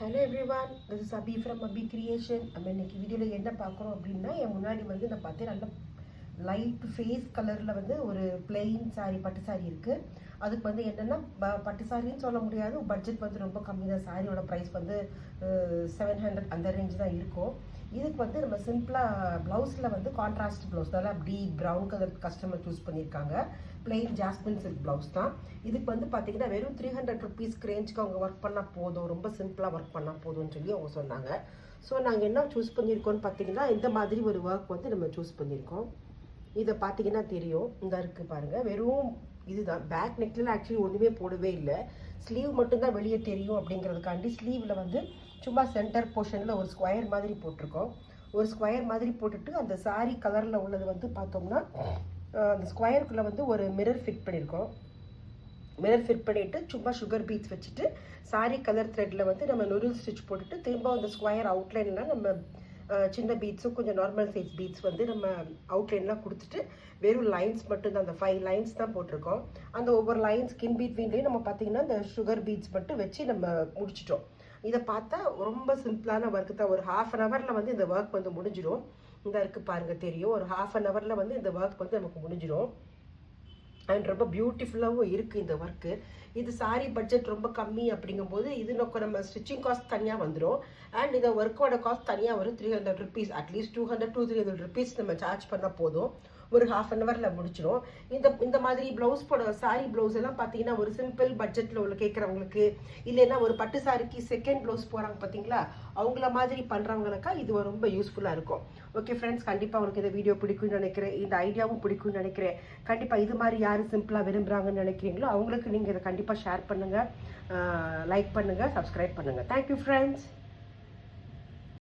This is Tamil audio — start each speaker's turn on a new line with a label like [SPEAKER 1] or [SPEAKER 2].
[SPEAKER 1] Hello everyone, this is Abhi from Abhi creation. நம்ம இன்னைக்கு வீடியோவில் என்ன பார்க்குறோம் அப்படின்னா, என் முன்னாடி வந்து நான் பார்த்தேன் நல்ல லைட் ஃபேஸ் கலரில் வந்து ஒரு பிளெயின் சாரீ, பட்டு சாரீ இருக்குது. அதுக்கு வந்து என்னென்னா பட்டு சாரின்னு சொல்ல முடியாது, பட்ஜெட் வந்து ரொம்ப கம்மி தான். சாரியோட ப்ரைஸ் வந்து 700 அந்த ரேஞ்ச் தான் இருக்கும். இதுக்கு வந்து நம்ம சிம்பிளாக ப்ளவுஸில் வந்து கான்ட்ராஸ்ட் ப்ளவுஸ், நல்லா deep brown colour customer choose பண்ணியிருக்காங்க. பிளெயின் ஜாஸ்மின் சில்க் ப்ளவுஸ் தான். இதுக்கு வந்து பார்த்தீங்கன்னா வெறும் 300 ருபீஸ்க்கு ரேஞ்சுக்கு அவங்க ஒர்க் பண்ணால் போதும், ரொம்ப சிம்பிளாக ஒர்க் பண்ணால் போதும்னு சொல்லி அவங்க சொன்னாங்க. ஸோ நாங்கள் என்ன சூஸ் பண்ணியிருக்கோம்னு பார்த்தீங்கன்னா, இந்த மாதிரி ஒரு ஒர்க் வந்து நம்ம சூஸ் பண்ணியிருக்கோம். இதை பார்த்தீங்கன்னா தெரியும், இந்த இருக்குது பாருங்கள். வெறும் இதுதான் பேக் நெக்கில் ஆக்சுவலி ஒன்றுமே போடவே இல்லை, ஸ்லீவ் மட்டும்தான் வெளியே தெரியும் அப்படிங்கிறதுக்காண்டி ஸ்லீவில் வந்து சும்மா சென்டர் போர்ஷனில் ஒரு ஸ்கொயர் மாதிரி போட்டிருக்கோம். ஒரு ஸ்கொயர் மாதிரி போட்டுட்டு அந்த சாரீ கலரில் உள்ளது வந்து பார்த்தோம்னா அந்த ஸ்கொயருக்குள்ளே வந்து ஒரு மிரர் ஃபிட் பண்ணியிருக்கோம். மிரர் ஃபிட் பண்ணிவிட்டு சும்மா சுகர் பீட்ஸ் வச்சுட்டு சாரீ கலர் த்ரெட்டில் வந்து நம்ம நுரில் ஸ்டிச் போட்டுட்டு திரும்ப அந்த ஸ்கொயர் அவுட்லைன்லாம் நம்ம சின்ன பீட்ஸும் கொஞ்சம் நார்மல் சைஸ் பீட்ஸ் வந்து நம்ம அவுட்லைன்லாம் கொடுத்துட்டு வெறும் லைன்ஸ் மட்டும்தான், அந்த 5 லைன்ஸ் தான் போட்டிருக்கோம். அந்த ஒவ்வொரு லைன்ஸ் கின் பீட்வீன்லேயும் நம்ம பார்த்திங்கன்னா அந்த சுகர் பீட்ஸ் மட்டும் வச்சு நம்ம முடிச்சிட்டோம். இதை பார்த்தா ரொம்ப சிம்பிளான ஒர்க்கு தான். ஒரு ½ அன் ஹவரில் வந்து இந்த ஒர்க் வந்து முடிஞ்சிடும். இந்த இருக்குது பாருங்கள் தெரியும், ஒரு ½ அன் ஹவரில் வந்து இந்த ஒர்க் வந்து நமக்கு முடிஞ்சிடும். அண்ட் ரொம்ப பியூட்டிஃபுல்லாகவும் இருக்குது இந்த ஒர்க்கு. இது சாரீ பட்ஜெட் ரொம்ப கம்மி அப்படிங்கும்போது இது நம்ம ஸ்டிச்சிங் காஸ்ட் தனியாக வந்துடும். அண்ட் இந்த ஒர்க்கோட காஸ்ட் தனியாக வரும், 300 ருபீஸ். அட்லீஸ்ட் 200 to 300 ருபீஸ் நம்ம சார்ஜ் பண்ணால் போதும், ஒரு ½ அன் ஹவரில் முடிச்சிடும். இந்த மாதிரி ப்ளவுஸ் போட சாரீ ப்ளவுஸ் எல்லாம் பார்த்தீங்கன்னா ஒரு சிம்பிள் பட்ஜெட்டில் உள்ள கேட்குறவங்களுக்கு, இல்லைன்னா ஒரு பட்டு சாரிக்கு செகண்ட் ப்ளவுஸ் போகிறாங்க பார்த்தீங்களா, அவங்கள மாதிரி பண்ணுறவங்களுக்கா இது ரொம்ப யூஸ்ஃபுல்லாக இருக்கும். ஓகே ஃப்ரெண்ட்ஸ், கண்டிப்பாக உங்களுக்கு இந்த வீடியோ பிடிக்கும்னு நினைக்கிறேன், இந்த ஐடியாவும் பிடிக்கும்னு நினைக்கிறேன். கண்டிப்பாக இது மாதிரி யார் சிம்பிளாக விரும்புகிறாங்கன்னு நினைக்கிறீங்களோ அவங்களுக்கு நீங்கள் இதை கண்டிப்பாக ஷேர் பண்ணுங்கள், லைக் பண்ணுங்கள், சப்ஸ்கிரைப் பண்ணுங்கள். Thank you friends.